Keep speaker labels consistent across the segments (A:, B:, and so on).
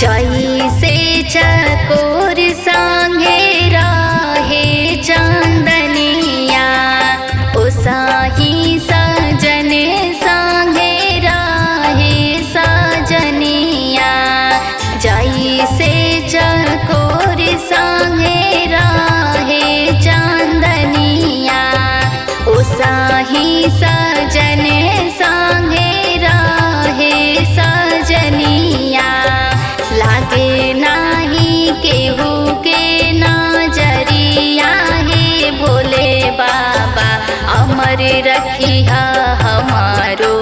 A: जैसे चकोर संगे रहे चांदनिया, ओसाही सजन संगे रहे सजनिया। जैसे चकोर संगे रहे चांदनिया, ओसाही सजन संगे रहे सजनिया। लागे नाही केहू के नजरिया, हे भोले बाबा अमर रखिया हमारो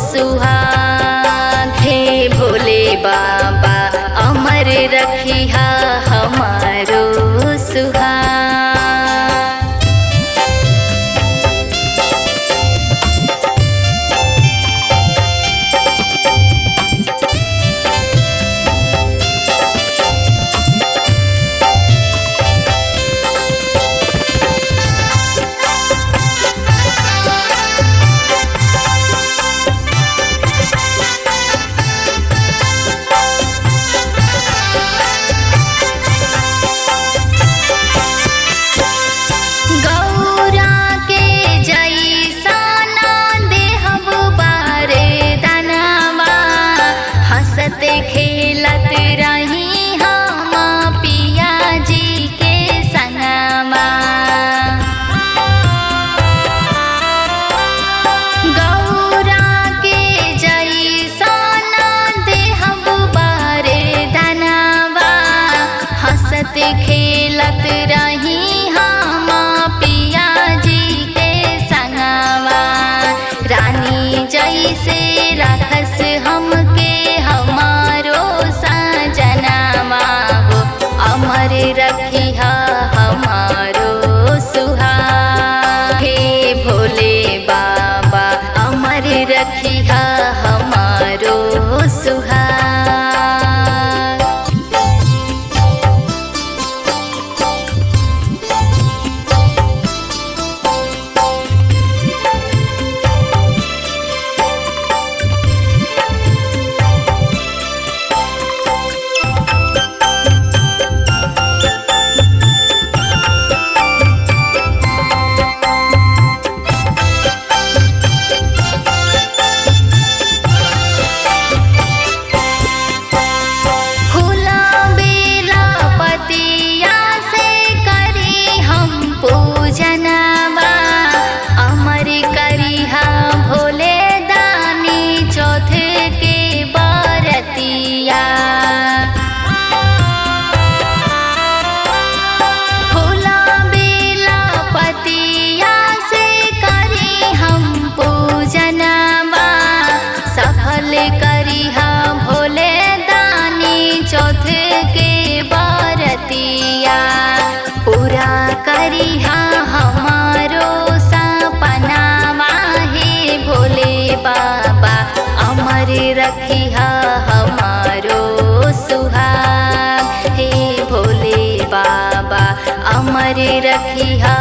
A: सुहाग। हे भोले बाबा अमर रखिया हमारो सुहाग। खेलत रही हम पिया जी के संगमा, गौरा के जैसन देहब बरदानवा। हंसत खेलत रही हम पिया जी के संगवा। रानी जैसे राखस हमके हमारो सजनवा हो, अमर रखिया हमारो सुहाग। हे भोले बाबा अमर रखिया हमारो सुहाग। करिहा भोले दानी चौथ के बरतिया, पूरा करिहा हमारो सपनावा। हे भोले बाबा अमर रखिहा हमारो सुहाग। हे भोले बाबा अमर रखिहा